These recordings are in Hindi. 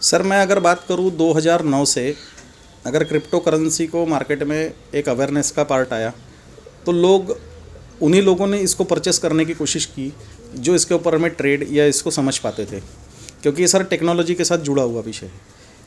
सर मैं अगर बात करूँ 2009 से, अगर क्रिप्टो करेंसी को मार्केट में एक अवेयरनेस का पार्ट आया तो लोग उन्हीं लोगों ने इसको परचेस करने की कोशिश की जो इसके ऊपर में ट्रेड या इसको समझ पाते थे, क्योंकि ये सर टेक्नोलॉजी के साथ जुड़ा हुआ विषय है।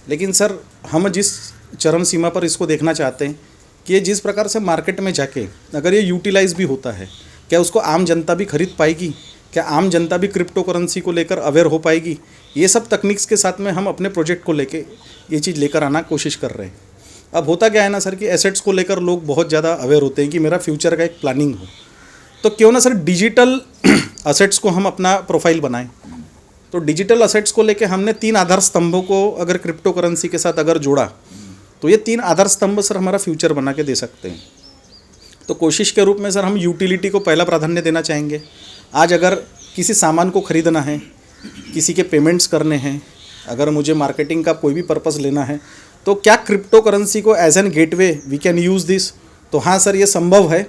लेकिन सर हम जिस चरम सीमा पर इसको देखना चाहते हैं कि ये जिस प्रकार से मार्केट में जाके अगर ये यूटिलाइज भी होता है, क्या उसको आम जनता भी खरीद पाएगी, क्या आम जनता भी क्रिप्टो करेंसी को लेकर अवेयर हो पाएगी। ये सब तकनीक्स के साथ में हम अपने प्रोजेक्ट को लेके ये चीज़ लेकर आना कोशिश कर रहे हैं। अब होता क्या है ना सर कि एसेट्स को लेकर लोग बहुत ज़्यादा अवेयर होते हैं कि मेरा फ्यूचर का एक प्लानिंग हो, तो क्यों ना सर डिजिटल असेट्स को हम अपना प्रोफाइल बनाएं। तो डिजिटल असेट्स को लेके हमने 3 आधार स्तंभों को अगर क्रिप्टो करेंसी के साथ अगर जोड़ा तो ये 3 आधार स्तंभ सर हमारा फ्यूचर बना के दे सकते हैं। तो कोशिश के रूप में सर हम यूटिलिटी को पहला प्राधान्य देना चाहेंगे। आज अगर किसी सामान को ख़रीदना है, किसी के पेमेंट्स करने हैं, अगर मुझे मार्केटिंग का कोई भी पर्पस लेना है, तो क्या क्रिप्टो करेंसी को as an gateway we can use this. तो हाँ सर ये संभव है,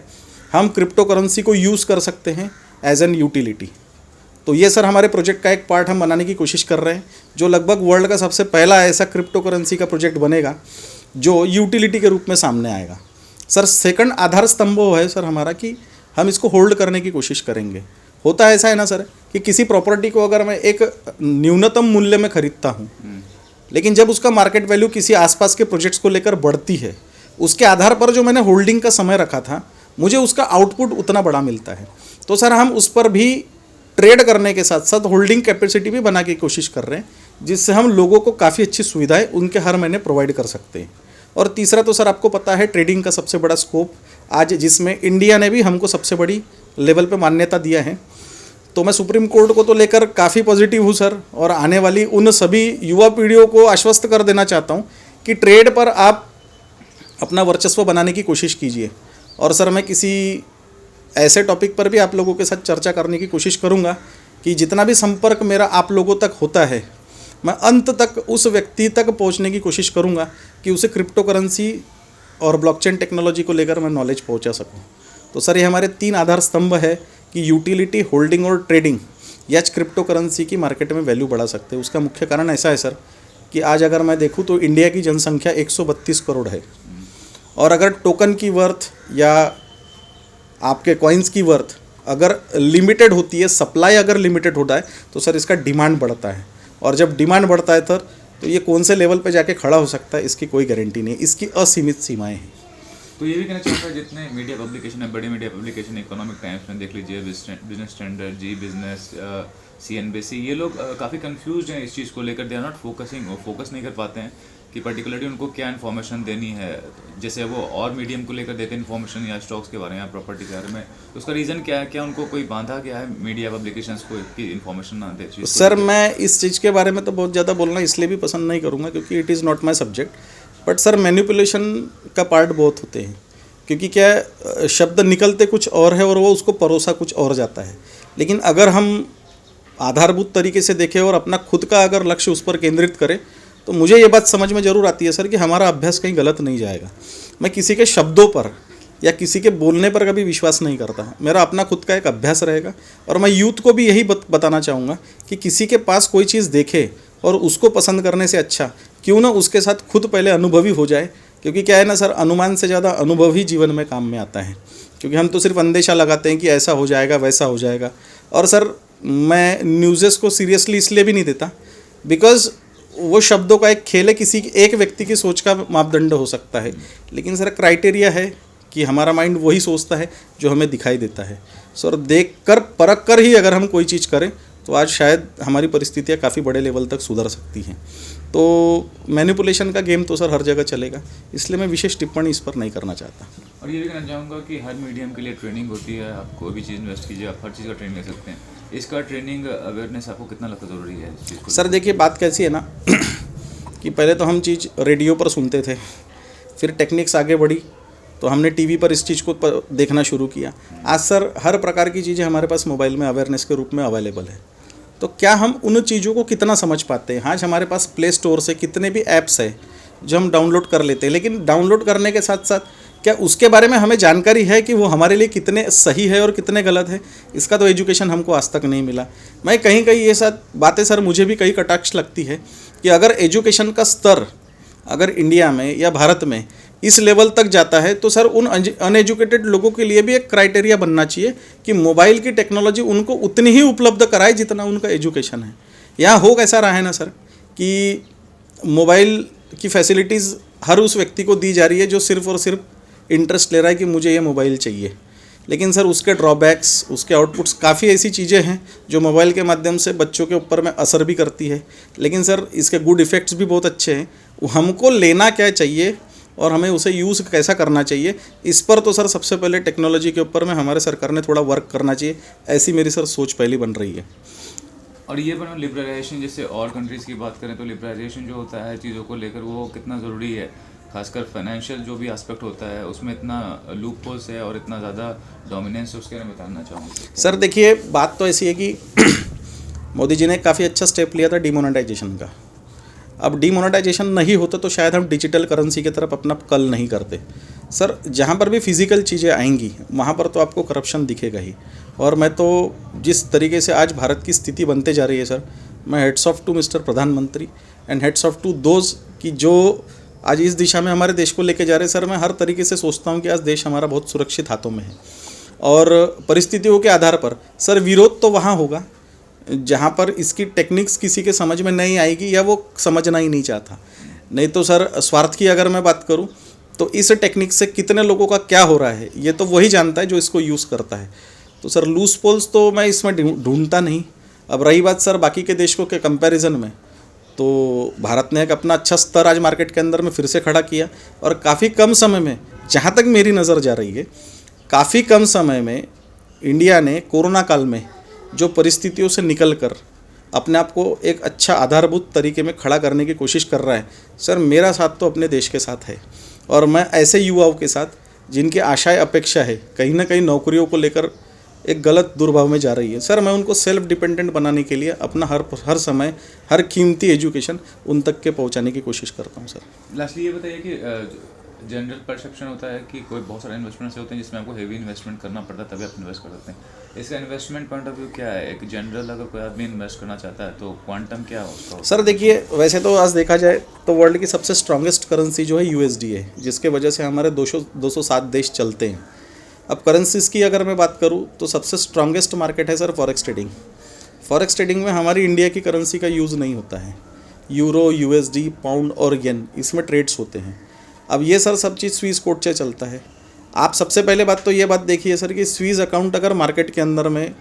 हम क्रिप्टो करेंसी को यूज़ कर सकते हैं एज एन यूटिलिटी। तो ये सर हमारे प्रोजेक्ट का एक पार्ट हम बनाने की कोशिश कर रहे हैं, जो लगभग वर्ल्ड का सबसे पहला ऐसा क्रिप्टो करेंसी का प्रोजेक्ट बनेगा जो यूटिलिटी के रूप में सामने आएगा। सर सेकंड आधार स्तंभ वो है सर हमारा कि हम इसको होल्ड करने की कोशिश करेंगे। होता ऐसा है ना सर कि किसी प्रॉपर्टी को अगर मैं एक न्यूनतम मूल्य में खरीदता हूँ, लेकिन जब उसका मार्केट वैल्यू किसी आसपास के प्रोजेक्ट्स को लेकर बढ़ती है, उसके आधार पर जो मैंने होल्डिंग का समय रखा था मुझे उसका आउटपुट उतना बड़ा मिलता है। तो सर हम उस पर भी ट्रेड करने के साथ साथ होल्डिंग कैपेसिटी भी बना की कोशिश कर रहे हैं, जिससे हम लोगों को काफ़ी अच्छी सुविधाएं उनके हर महीने प्रोवाइड कर सकते हैं। और तीसरा तो सर आपको पता है ट्रेडिंग का सबसे बड़ा स्कोप आज, जिसमें इंडिया ने भी हमको सबसे बड़ी लेवल पे मान्यता दिया है। तो मैं सुप्रीम कोर्ट को तो लेकर काफ़ी पॉजिटिव हूँ सर, और आने वाली उन सभी युवा पीढ़ियों को आश्वस्त कर देना चाहता हूँ कि ट्रेड पर आप अपना वर्चस्व बनाने की कोशिश कीजिए। और सर मैं किसी ऐसे टॉपिक पर भी आप लोगों के साथ चर्चा करने की कोशिश करूँगा कि जितना भी संपर्क मेरा आप लोगों तक होता है, मैं अंत तक उस व्यक्ति तक पहुंचने की कोशिश करूंगा कि उसे क्रिप्टो करेंसी और ब्लॉकचेन टेक्नोलॉजी को लेकर मैं नॉलेज पहुंचा सकूं। तो सर ये हमारे 3 आधार स्तंभ है कि यूटिलिटी, होल्डिंग और ट्रेडिंग, ये आज क्रिप्टो करेंसी की मार्केट में वैल्यू बढ़ा सकते हैं। उसका मुख्य कारण ऐसा है सर कि आज अगर मैं देखूँ तो इंडिया की जनसंख्या 132 करोड़ है, और अगर टोकन की वर्थ या आपके कॉइन्स की वर्थ अगर लिमिटेड होती है, सप्लाई अगर लिमिटेड होता है, तो सर इसका डिमांड बढ़ता है। और जब डिमांड बढ़ता है सर तो ये कौन से लेवल पे जाके खड़ा हो सकता है इसकी कोई गारंटी नहीं, इसकी असीमित सीमाएं हैं। तो ये भी कहना चाहूँगा जितने मीडिया पब्लिकेशन है, बड़े मीडिया पब्लिकेशन, इकोनॉमिक टाइम्स में देख लीजिए, बिजनेस स्टैंडर्ड, जी बिजनेस, CNBC, ये लोग काफ़ी कंफ्यूज हैं इस चीज़ को लेकर। दे आर नॉट फोकसिंग, वो फोकस नहीं कर पाते हैं कि पर्टिकुलरली उनको क्या इन्फॉर्मेशन देनी है। जैसे वो और मीडियम को लेकर देते हैं इन्फॉर्मेशन या स्टॉक्स के बारे में या प्रॉपर्टी के बारे में, तो उसका रीज़न क्या है? क्या उनको कोई बांधा गया है मीडिया पब्लिकेशंस को कि इन्फॉर्मेशन ना दे? सर मैं इस चीज़ के बारे में तो बहुत ज़्यादा बोलना इसलिए भी पसंद नहीं करूँगा क्योंकि it is not my subject, but sir manipulation का पार्ट बहुत होते हैं। क्योंकि क्या शब्द निकलते कुछ और है और वो उसको परोसा कुछ और जाता है। लेकिन अगर हम आधारभूत तरीके से देखें और अपना खुद का अगर लक्ष्य उस पर केंद्रित करें, तो मुझे ये बात समझ में ज़रूर आती है सर कि हमारा अभ्यास कहीं गलत नहीं जाएगा। मैं किसी के शब्दों पर या किसी के बोलने पर कभी विश्वास नहीं करता। मेरा अपना खुद का एक अभ्यास रहेगा, और मैं यूथ को भी यही बताना चाहूँगा कि किसी के पास कोई चीज़ देखे और उसको पसंद करने से अच्छा क्यों ना उसके साथ खुद पहले अनुभवी हो जाए। क्योंकि क्या है ना सर, अनुमान से ज़्यादा अनुभव ही जीवन में काम में आता है। क्योंकि हम तो सिर्फ अंदेशा लगाते हैं कि ऐसा हो जाएगा, वैसा हो जाएगा। और सर मैं न्यूज़ेस को सीरियसली इसलिए भी नहीं देता बिकॉज़ वो शब्दों का एक खेल है, किसी एक व्यक्ति की सोच का मापदंड हो सकता है। लेकिन सर क्राइटेरिया है कि हमारा माइंड वही सोचता है जो हमें दिखाई देता है। सर देख कर परख कर ही अगर हम कोई चीज़ करें तो आज शायद हमारी परिस्थितियाँ काफ़ी बड़े लेवल तक सुधर सकती हैं। तो मैनिपुलेशन का गेम तो सर हर जगह चलेगा, इसलिए मैं विशेष टिप्पणी इस पर नहीं करना चाहता। और ये भी कहना चाहूँगा कि हर मीडियम के लिए ट्रेनिंग होती है। आप कोई भी चीज़ इन्वेस्ट कीजिए, आप हर चीज़ का ट्रेनिंग ले सकते हैं। इसका ट्रेनिंग अवेयरनेस आपको कितना लगता ज़रूरी है इस चीज़ को? सर देखिए बात कैसी है ना कि पहले तो हम चीज़ रेडियो पर सुनते थे, फिर टेक्निक्स आगे बढ़ी तो हमने टीवी पर इस चीज़ को देखना शुरू किया। आज सर हर प्रकार की चीज़ें हमारे पास मोबाइल में अवेयरनेस के रूप में अवेलेबल है। तो क्या हम उन चीज़ों को कितना समझ पाते हैं? आज हमारे पास प्ले स्टोर से कितने भी ऐप्स है जो हम डाउनलोड कर लेते हैं, लेकिन डाउनलोड करने के साथ साथ क्या उसके बारे में हमें जानकारी है कि वो हमारे लिए कितने सही है और कितने गलत है? इसका तो एजुकेशन हमको आज तक नहीं मिला। मैं कहीं कहीं ये सब बातें सर मुझे भी कहीं कटाक्ष लगती है कि अगर एजुकेशन का स्तर अगर इंडिया में या भारत में इस लेवल तक जाता है तो सर उन अनएजुकेटेड लोगों के लिए भी एक क्राइटेरिया बनना चाहिए कि मोबाइल की टेक्नोलॉजी उनको उतनी ही उपलब्ध कराए जितना उनका एजुकेशन है। यहाँ हो कैसा रहा है ना सर कि मोबाइल की फैसिलिटीज़ हर उस व्यक्ति को दी जा रही है जो सिर्फ और सिर्फ इंटरेस्ट ले रहा है कि मुझे ये मोबाइल चाहिए, लेकिन सर उसके ड्रॉबैक्स, उसके आउटपुट्स, काफ़ी ऐसी चीज़ें हैं जो मोबाइल के माध्यम से बच्चों के ऊपर में असर भी करती है, लेकिन सर इसके गुड इफ़ेक्ट्स भी बहुत अच्छे हैं। हमको लेना क्या चाहिए और हमें उसे यूज़ कैसा करना चाहिए, इस पर तो सर सबसे पहले टेक्नोलॉजी के ऊपर में हमारे सरकार ने थोड़ा वर्क करना चाहिए, ऐसी मेरी सर सोच पहली बन रही है। और ये बना लिबरलाइजेशन, जैसे और कंट्रीज़ की बात करें तो लिबरलाइजेशन जो होता है चीज़ों को लेकर वो कितना ज़रूरी है, खासकर फाइनेंशियल जो भी एस्पेक्ट होता है उसमें इतना लूप होल्स है और इतना ज़्यादा डोमिनेंस है, उसके बारे में बताना चाहूँगा। सर देखिए, बात तो ऐसी है कि मोदी जी ने काफ़ी अच्छा स्टेप लिया था डिमोनेटाइजेशन का। अब डिमोनेटाइजेशन नहीं होता तो शायद हम डिजिटल करेंसी की तरफ अपना कल नहीं करते। सर जहाँ पर भी फिज़िकल चीज़ें आएंगी वहाँ पर तो आपको करप्शन दिखेगा ही, और मैं तो जिस तरीके से आज भारत की स्थिति बनते जा रही है सर, मैं हेड्स ऑफ टू मिस्टर प्रधानमंत्री and heads off to those की जो आज इस दिशा में हमारे देश को लेके जा रहे हैं। सर मैं हर तरीके से सोचता हूँ कि आज देश हमारा बहुत सुरक्षित हाथों में है, और परिस्थितियों के आधार पर सर विरोध तो वहाँ होगा जहाँ पर इसकी टेक्निक्स किसी के समझ में नहीं आएगी या वो समझना ही नहीं चाहता। नहीं तो सर स्वार्थ की अगर मैं बात करूँ तो इस टेक्निक से कितने लोगों का क्या हो रहा है ये तो वही जानता है जो इसको यूज़ करता है। तो सर लूज पोल्स तो मैं इसमें ढूंढता नहीं। अब रही बात सर बाकी के देशों के कंपैरिजन में, तो भारत ने एक अपना अच्छा स्तर आज मार्केट के अंदर में फिर से खड़ा किया, और काफ़ी कम समय में, जहाँ तक मेरी नज़र जा रही है, काफ़ी कम समय में इंडिया ने कोरोना काल में जो परिस्थितियों से निकल कर अपने आप को एक अच्छा आधारभूत तरीके में खड़ा करने की कोशिश कर रहा है। सर मेरा साथ तो अपने देश के साथ है, और मैं ऐसे युवाओं के साथ जिनकी आशाएं अपेक्षा है कहीं ना कहीं नौकरियों को लेकर एक गलत दुर्भाव में जा रही है। सर मैं उनको सेल्फ डिपेंडेंट बनाने के लिए अपना हर समय हर कीमती एजुकेशन उन तक के पहुंचाने की कोशिश करता हूं। सर लास्टली ये बताइए कि जनरल परसेप्शन होता है कि कोई बहुत सारे इन्वेस्टमेंट्स होते हैं जिसमें आपको हेवी इन्वेस्टमेंट करना पड़ता है तभी आप इन्वेस्ट कर सकते हैं। इसका इन्वेस्टमेंट पॉइंट ऑफ व्यू क्या है? एक जनरल अगर कोई आदमी इन्वेस्ट करना चाहता है तो क्वांटम क्या है उसका? सर देखिए, वैसे तो आज देखा जाए तो वर्ल्ड की सबसे स्ट्रॉन्गेस्ट करेंसी जो है USD है, जिसके वजह से हमारे 207 देश चलते हैं। अब करेंसीज़ की अगर मैं बात करूँ तो सबसे स्ट्रॉन्गेस्ट मार्केट है sir forex trading. Forex trading में हमारी इंडिया की करेंसी का यूज़ नहीं होता है। यूरो, USD, पाउंड और येन, इसमें ट्रेड्स होते हैं। अब ये सर सब चीज़ स्विस कोड से चलता है। आप सबसे पहले बात तो ये बात देखिए सर कि स्विस अकाउंट अगर मार्केट के अंदर में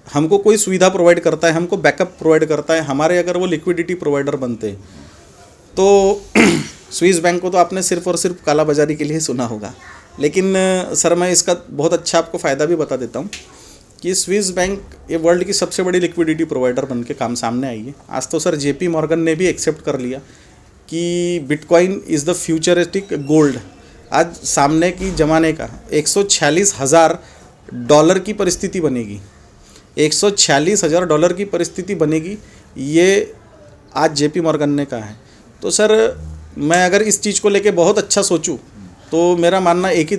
हमको कोई सुविधा प्रोवाइड करता है, हमको बैकअप प्रोवाइड करता है, हमारे अगर वो लिक्विडिटी प्रोवाइडर बनते हैं, तो स्विस बैंक को तो आपने सिर्फ और सिर्फ काला बाजारी के लिए सुना होगा। लेकिन सर मैं इसका बहुत अच्छा आपको फ़ायदा भी बता देता हूँ कि स्विस बैंक ये वर्ल्ड की सबसे बड़ी लिक्विडिटी प्रोवाइडर बन के काम सामने आई है। आज तो सर JP मॉर्गन ने भी एक्सेप्ट कर लिया कि bitcoin is the futuristic gold. आज सामने की ज़माने का $146,000 की परिस्थिति बनेगी, $146,000 की परिस्थिति बनेगी, ये आज JP मॉर्गन ने कहा है। तो सर मैं अगर इस चीज़ को लेके बहुत अच्छा सोचूं तो मेरा मानना एक ही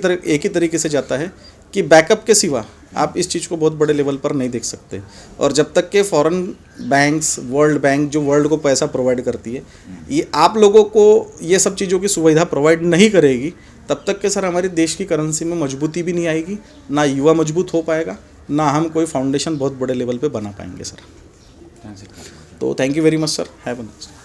तरीके से जाता है कि बैकअप के सिवा आप इस चीज़ को बहुत बड़े लेवल पर नहीं देख सकते। और जब तक के फॉरेन बैंक्स, वर्ल्ड बैंक जो वर्ल्ड को पैसा प्रोवाइड करती है, ये आप लोगों को ये सब चीज़ों की सुविधा प्रोवाइड नहीं करेगी, तब तक के सर हमारे देश की करेंसी में मजबूती भी नहीं आएगी, ना युवा मजबूत हो पाएगा, ना हम कोई फाउंडेशन बहुत बड़े लेवल पर बना पाएंगे सर। तो thank you very much sir, have a nice day.